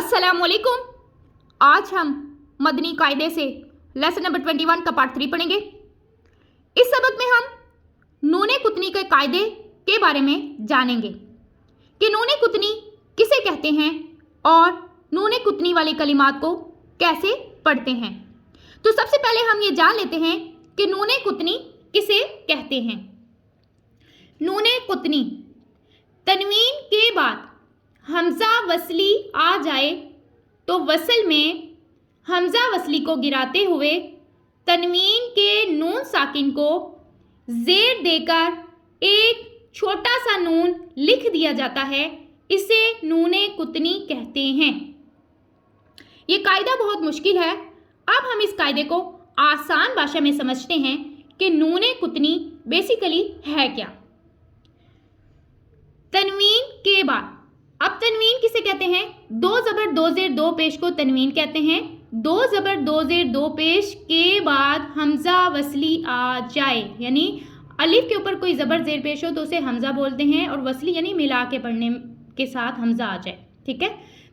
अस्सलामुअलैकुम। आज हम मदनी कायदे से लेसन नंबर 21 का पार्ट 3 पढ़ेंगे। इस सबक में हम नूने कुतनी के कायदे के बारे में जानेंगे कि नूने कुतनी किसे कहते हैं और नूने कुतनी वाली कलिमात को कैसे पढ़ते हैं। तो सबसे पहले हम ये जान लेते हैं कि नूने कुतनी किसे कहते हैं। नूने कुतनी तनवीन के बाद हमजा वसली आ जाए तो वसल में हमजा वसली को गिराते हुए तनवीन के नून साकिन को जेर देकर एक छोटा सा नून लिख दिया जाता है। इसे नूने कुतनी कहते हैं। ये कायदा बहुत मुश्किल है। अब हम इस कायदे को आसान भाषा में समझते हैं कि नूने कुतनी बेसिकली है क्या। तनवीन के बाद, अब तनवीन किसे कहते हैं? दो ज़बर दो ज़ेर दो पेश को तनवीन कहते हैं। दो ज़बर दो ज़ेर दो पेश के बाद हमजा वसली आ जाए, यानी अलिफ के ऊपर कोई ज़बर ज़ेर पेश हो तो उसे हमजा बोलते हैं, और वसली यानी मिला के पढ़ने के साथ हमजा आ जाए। ठीक है।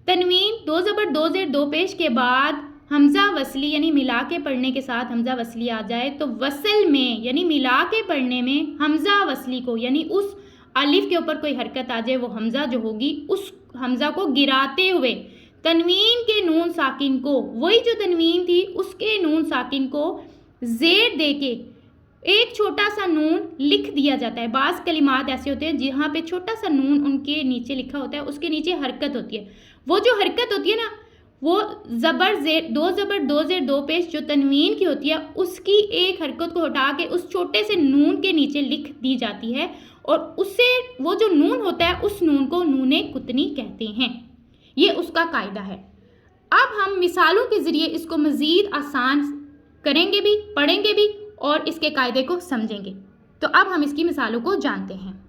तनवीन दो ज़बर दो ज़ेर दो पेश के बाद हमजा वसली यानी मिला के पढ़ने के साथ हमजा वसली आ जाए तो वसल में यानी मिला के पढ़ने में हमजा वसली को यानी उस अलिफ के ऊपर कोई हरकत आ जाए, वो हमजा जो होगी उस हमजा को गिराते हुए तनवीन के नून साकिन को, वही जो तनवीन थी उसके नून साकिन को जेर देके एक छोटा सा नून लिख दिया जाता है। बाज़ कलिमात ऐसे होते हैं जहाँ पे छोटा सा नून उनके नीचे लिखा होता है, उसके नीचे हरकत होती है। वो जो हरकत होती है ना, वो ज़बर दो ज़ेर दो पेश जो तनवीन की होती है उसकी एक हरकत को हटा के उस छोटे से नून के नीचे लिख दी जाती है, और उससे वो जो नून होता है उस नून को नूने कुतनी कहते हैं। ये उसका कायदा है। अब हम मिसालों के ज़रिए इसको मज़ीद आसान करेंगे भी, पढ़ेंगे भी और इसके कायदे को समझेंगे। तो अब हम इसकी मिसालों को जानते हैं।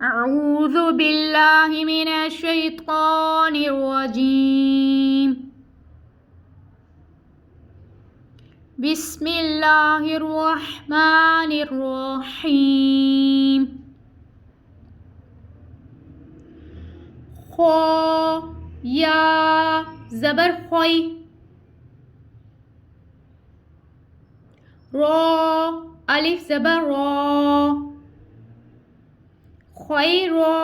अऊज़ु बिल्लाहि मिनश शैतानिर रजीम। बिस्मिल्लाहिर रहमानिर रहीम। खो या ज़बर खोई, रो अलिफ ज़बर रो, खोई रो,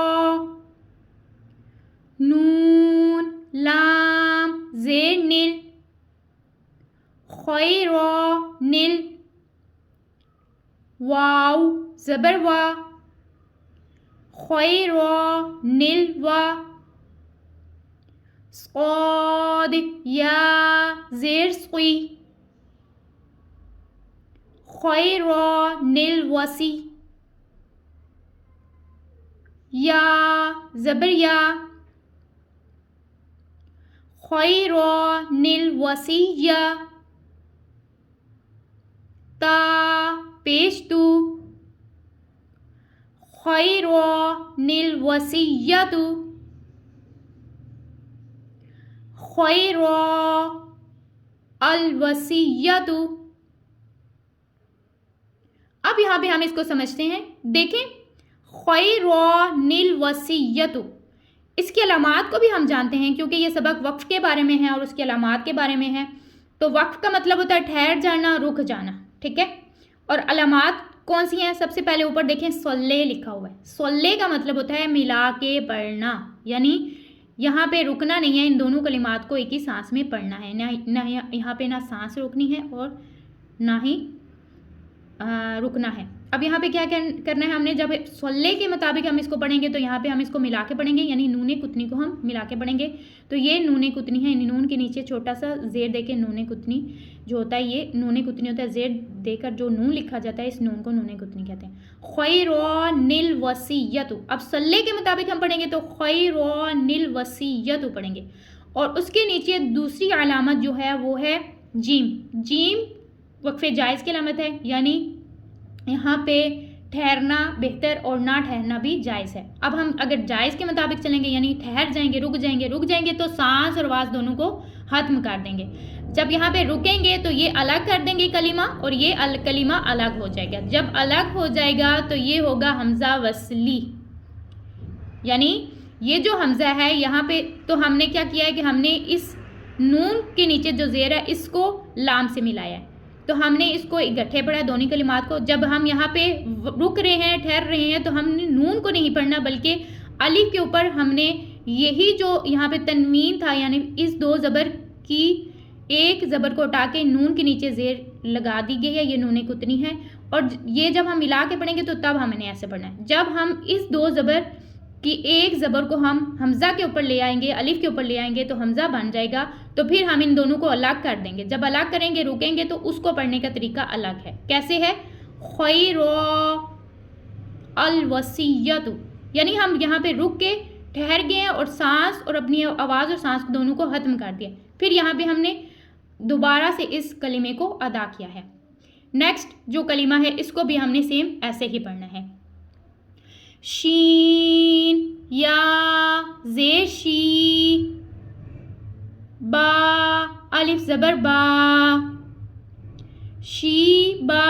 नून लाम ज़ेर निल, खोई रो निल, वाव ज़बर वा, खोई रो निल वा, स्वाद या ज़ेर सुई, खोई रो निल वसी, या ज़बर या, खोई रो निल वसी या, ता पेश तू, खोई रो निल वसीयतु, खोई रो अल वसीयतु। अब यहाँ पे हम इसको समझते हैं। देखें, खैर निल वसीयतु, इसकी अलामात को भी हम जानते हैं क्योंकि ये सबक वक्फ के बारे में है और उसकी अलामात के बारे में है। तो वक्फ का मतलब होता है ठहर जाना, रुक जाना। ठीक है। और अलामात कौन सी हैं? सबसे पहले ऊपर देखें सल्ले लिखा हुआ है। सल्ले का मतलब होता है मिला के पढ़ना, यानी यहाँ पे रुकना नहीं है, इन दोनों कलिमात को एक ही सांस में पढ़ना है। ना यहाँ पे ना सांस रोकनी है और ना ही रुकना है। अब यहाँ पे क्या करना है हमने, जब सल्ले के मुताबिक हम इसको पढ़ेंगे तो यहाँ पे हम इसको मिला के पढ़ेंगे, यानी नूने कुतनी को हम मिला के पढ़ेंगे। तो ये नूने कुतनी है, नून के नीचे छोटा सा जेर देके नूने कुतनी जो होता है, ये नूने कुतनी होता है। जेर देकर जो नून लिखा जाता है इस नून को नूने कुतनी कहते हैं। खैर निल वसीयतु, अब सल्ले के मुताबिक हम पढ़ेंगे तो खैर निल वसीयतु पढ़ेंगे, और उसके नीचे दूसरी अलामत जो है वो है जीम। जीम वक्फे जायज़ की अलामत है, यानी यहाँ पे ठहरना बेहतर और ना ठहरना भी जायज़ है। अब हम अगर जायज़ के मुताबिक चलेंगे यानी ठहर जाएंगे, रुक जाएंगे तो सांस और आवाज़ दोनों को खत्म कर देंगे। जब यहाँ पे रुकेंगे तो ये अलग कर देंगे कलीमा, और ये कलीमा अलग हो जाएगा। जब अलग हो जाएगा तो ये होगा हमजा वसली, यानी ये जो हमज़ा है यहाँ पे तो हमने क्या किया है कि हमने इस नून के नीचे जो ज़ेर है इसको लाम से मिलाया है, तो हमने इसको इकट्ठे पढ़ा दोनों कलिमात को। जब हम यहाँ पे रुक रहे हैं, ठहर रहे हैं, तो हमने नून को नहीं पढ़ना बल्कि अलिफ के ऊपर हमने यही जो यहाँ पे तनवीन था यानी इस दो ज़बर की एक ज़बर को उठा के नून के नीचे ज़ेर लगा दी गई है, ये नून कुतनी है। और ये जब हम मिला के पढ़ेंगे तो तब हमने ऐसे पढ़ना है। जब हम इस दो ज़बर कि एक ज़बर को हम हमज़ा के ऊपर ले आएंगे, अलिफ के ऊपर ले आएंगे तो हमज़ा बन जाएगा, तो फिर हम इन दोनों को अलग कर देंगे। जब अलग करेंगे, रुकेंगे, तो उसको पढ़ने का तरीका अलग है। कैसे है? खैर अल वसीयतु, यानी हम यहाँ पे रुक के ठहर गए हैं और सांस और अपनी आवाज़ और सांस दोनों को ख़त्म कर दिया। फिर यहाँ पे हमने दोबारा से इस कलीमे को अदा किया है। नेक्स्ट जो कलीमा है इसको भी हमने सेम ऐसे ही पढ़ना है। शीन या ज़ेर शी, बा अलिफ ज़बर बा, शी बा,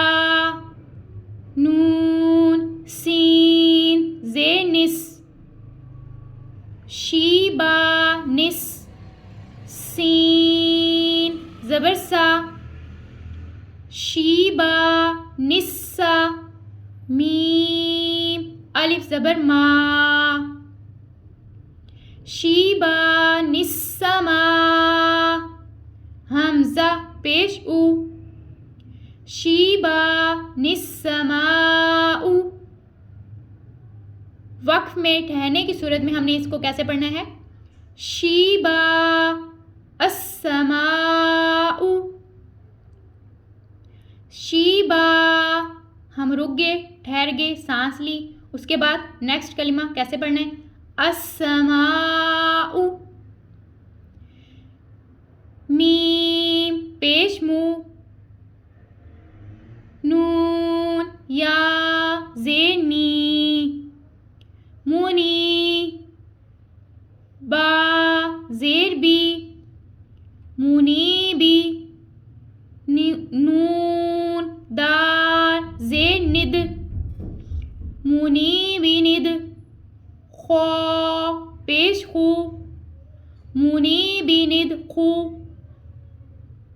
नून सीन ज़ेर निस, शी बा निस, सीन ज़बर सा, शीबा निस्सा, मीम अलिफ ज़बर मा, शीबा निस्समा, हमज़ा पेश उ, शीबा निस्समाउ। वक्फ में ठहरने की सूरत में हमने इसको कैसे पढ़ना है? शीबा अस्समाउ, शीबा हम रुक गए, ठहर गए, सांस ली। उसके बाद नेक्स्ट कलिमा कैसे पढ़ना है? अस्समाउ, मीम पेश मुँह, नून या ज़ेर नी, मुनी, बा ज़ेर बी, मुनी बी, नून दार ज़ेर निद, मुनी बी निद, खो पेश खू, मुनी बी निद खू,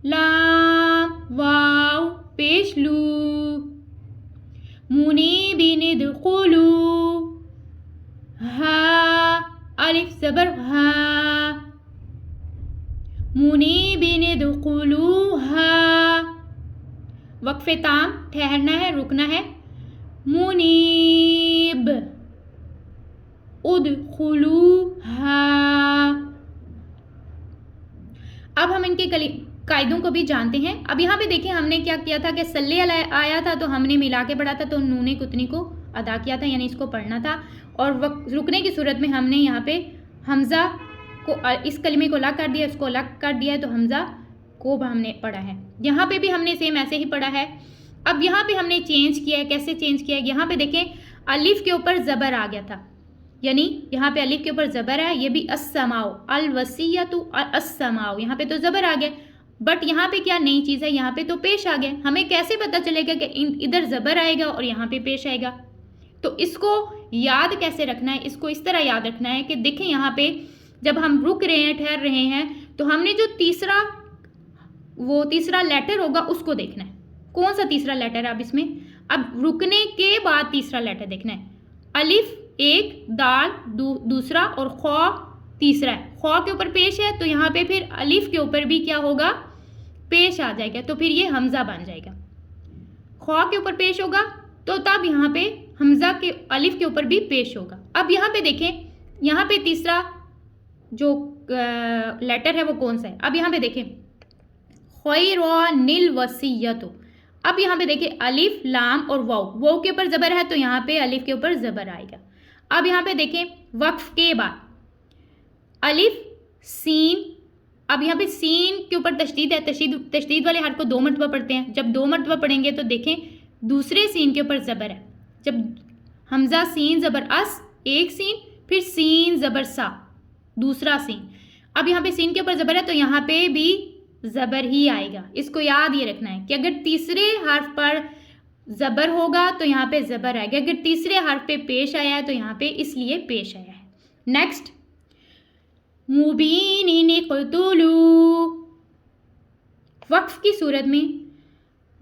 लाम वाव पेश लू, मुनी बी निद खुलू, हा अलिफ ज़बर हा, मुनी बी निद खुलू हा। वक्फे ताम, ठहरना है, रुकना है। मुनीब उदखुलूहा। अब हम इनके कायदों को भी जानते हैं। अब यहाँ पे देखिए हमने क्या किया था कि सल्ले आया था तो हमने मिला के पढ़ा था, तो नूने कुतनी को अदा किया था यानी इसको पढ़ना था। और रुकने की सूरत में हमने यहाँ पे हमज़ा को इस कलिमे को अलग कर दिया, इसको अलग कर दिया है, तो हमज़ा को हमने पढ़ा है। यहाँ पे भी हमने सेम ऐसे ही पढ़ा है। अब यहाँ पे हमने चेंज किया है। कैसे चेंज किया है? यहाँ पे देखें अलिफ के ऊपर ज़बर आ गया था, यानी यहाँ पे अलिफ के ऊपर ज़बर है। ये भी अस्समाओ, अल वसीयतु अस्समाओ, यहाँ पे तो ज़बर आ गया, बट यहाँ पे क्या नई चीज़ है? यहाँ पे तो पेश आ गया। हमें कैसे पता चलेगा कि इधर ज़बर आएगा और यहाँ पे पेश आएगा? तो इसको याद कैसे रखना है? इसको इस तरह याद रखना है कि देखें यहाँ पे जब हम रुक रहे हैं, ठहर रहे हैं, तो हमने जो तीसरा लेटर होगा उसको देखना है। कौन सा तीसरा लेटर है? अब इसमें अब रुकने के बाद तीसरा लेटर देखना है। अलिफ एक, दाल दूसरा और खौ तीसरा है। खौ के ऊपर पेश है तो यहाँ पे फिर अलिफ के ऊपर भी क्या होगा? पेश आ जाएगा, तो फिर ये हमज़ा बन जाएगा। खौ के ऊपर पेश होगा तो तब यहाँ पे हमज़ा के अलिफ के ऊपर भी पेश होगा। अब यहाँ पे देखें, यहाँ पे तीसरा जो लेटर है वो कौन सा है? अब यहाँ पे देखें खैरुनिल वसीयतु। अब यहाँ पे देखिए अलिफ लाम और वाव के ऊपर ज़बर है तो यहाँ पे अलिफ के ऊपर ज़बर आएगा। अब यहाँ पे देखें वक्फ के बाद अलिफ सीन, अब यहाँ पे सीन के ऊपर तशदीद है। तशदीद वाले हर्फ को 2 मरतबा पढ़ते हैं। जब 2 मरतबा पढ़ेंगे तो देखें दूसरे सीन के ऊपर ज़बर है। जब हमज़ा सीन ज़बर अस एक सीन, फिर सीन ज़बर सा दूसरा सीन। अब यहाँ पे सीन के ऊपर ज़बर है तो यहाँ पे भी ज़बर ही आएगा। इसको याद ये रखना है कि अगर तीसरे हर्फ पर ज़बर होगा तो यहाँ पे ज़बर आएगा, अगर तीसरे हर्फ पे पेश आया है तो यहाँ पे इसलिए पेश आया है। नेक्स्ट मुबीन इक़्तुलू, वक्फ की सूरत में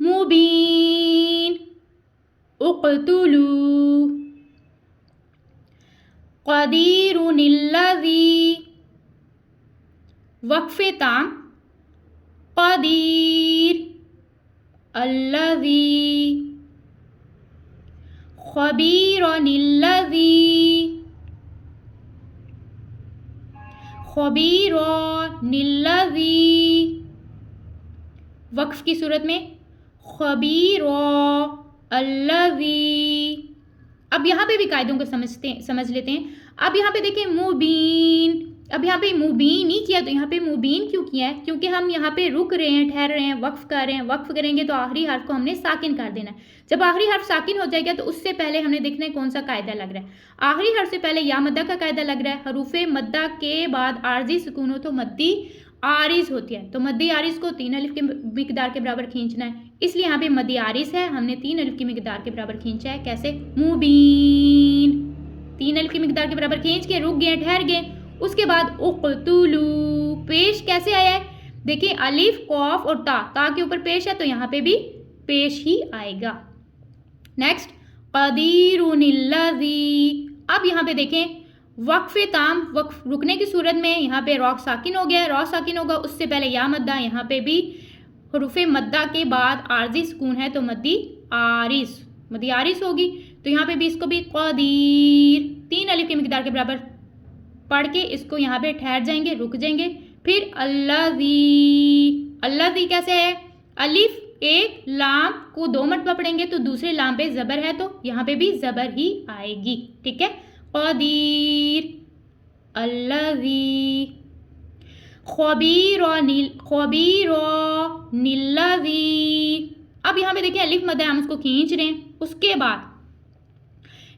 मुबीन उक़्तुलू, क़दीरुनिल्लज़ी, वक्फ ताम क़दीर अल्लज़ी, ख़बीरुनिल्लज़ी, ख़बीरुनिल्लज़ी, वक्फ की सूरत में ख़बीरु अल्लज़ी। अब यहाँ पे भी कायदों को समझ लेते हैं। अब यहाँ पे देखें मुबीन, अब यहाँ पे मुबीन नहीं किया तो यहाँ पे मुबीन क्यों किया है? क्योंकि हम यहाँ पे रुक रहे हैं, ठहर रहे हैं, वक्फ कर रहे हैं। वक्फ करेंगे तो आखिरी हर्फ को हमने साकिन कर देना है। जब आखिरी हर्फ साकिन हो जाएगा तो उससे पहले हमने देखना है कौन सा कायदा लग रहा है। आखिरी हर्फ से पहले या मद्दा का कायदा लग रहा है। हरूफे मद्दा के बाद आर्जी सुकून हो तो मद्दी आरिज होती है, तो मद्दी आरिज को 3 अलिफ के मिकदार के बराबर खींचना है। इसलिए यहाँ पे मद्दी आरिज है, हमने 3 अलिफ की मिकदार के बराबर खींचा है। कैसे? मुबीन, 3 अलिफ की मिकदार के बराबर खींच के रुक गए, ठहर गए। उसके बाद उक़्तुलू, पेश कैसे आया है? देखिए अलिफ कौफ और ता के ऊपर पेश है तो यहाँ पे भी पेश ही आएगा। नेक्स्ट क़दीरुनिल्लज़ी, अब यहाँ पे देखें वक्फ ताम, वक्फ रुकने की सूरत में यहाँ पे रॉ साकिन हो गया, रॉ साकिन होगा, उससे पहले या मद्दा, यहाँ पे भी हरूफे मद्दा के बाद आर्जी सुकून है तो मद्दी आरिस होगी। तो यहाँ पे भी इसको भी क़दीर 3 अलिफ के मिकदार के बराबर पढ़ के इसको यहाँ पे ठहर जाएंगे, रुक जाएंगे। फिर अल्लज़ी कैसे है? अलिफ एक लाम को 2 मरतबा पढ़ेंगे तो दूसरे लाम पे ज़बर है तो यहाँ पे भी ज़बर ही आएगी। ठीक है, क़दीर अल्लज़ी, ख़बीरुनिल्लज़ी। अब यहाँ पे देखिए अलिफ मद है, हम इसको खींच रहे हैं। उसके बाद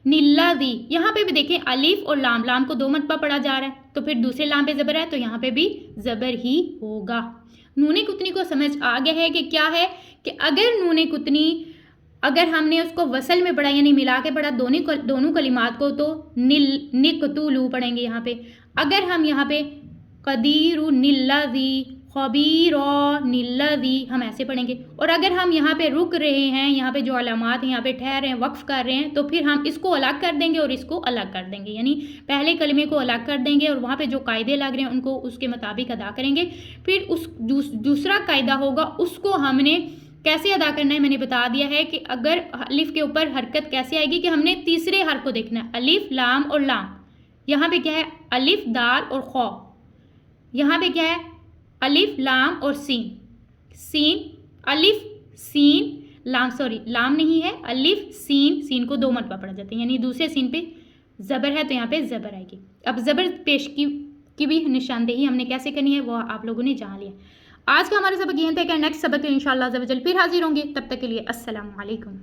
निल्लज़ी, यहाँ पे भी देखें अलिफ और लाम को 2 मरतबा पढ़ा जा रहा है तो फिर दूसरे लाम पे ज़बर है तो यहाँ पे भी ज़बर ही होगा। नूने कुतनी को समझ आ गया है कि क्या है कि अगर नूने कुतनी अगर हमने उसको वसल में पढ़ा यानी मिला के पढ़ा दोनों कलिमात को तो निक़्तुलू पढ़ेंगे यहाँ पे। अगर हम यहाँ पे क़दीरुनिल्लज़ी ख़बीरुनिल्लज़ी हम ऐसे पढ़ेंगे। और अगर हम यहाँ पे रुक रहे हैं, यहाँ पे जो अलामात हैं, यहाँ पे ठहर रहे हैं, वक्फ कर रहे हैं, तो फिर हम इसको अलग कर देंगे और इसको अलग कर देंगे, यानी पहले कलमे को अलग कर देंगे और वहाँ पे जो कायदे लग रहे हैं उनको उसके मुताबिक अदा करेंगे। फिर उस दूसरा कायदा होगा उसको हमने कैसे अदा करना है मैंने बता दिया है कि अगर अलिफ के ऊपर हरकत कैसे आएगी कि हमने तीसरे हर्फ को देखना है, अलिफ लाम और लाम। यहाँ पे क्या है? अलिफ दाल और खौ। यहाँ पे क्या है? अलिफ लाम और सीन अलिफ सीन लाम, सॉरी लाम नहीं है, अलिफ सीन को 2 मरतबा पढ़ा जाता है, यानी दूसरे सीन पे ज़बर है तो यहाँ पे ज़बर आएगी। अब ज़बर पेश की भी निशानदेही हमने कैसे करनी है वो आप लोगों ने जान लिया। आज का हमारा सबक यह था कि नेक्स्ट सबक इंशाअल्लाह अज़्ज़ा वजल फिर हाजिर होंगे। तब तक के लिए अस्सलामु अलैकुम।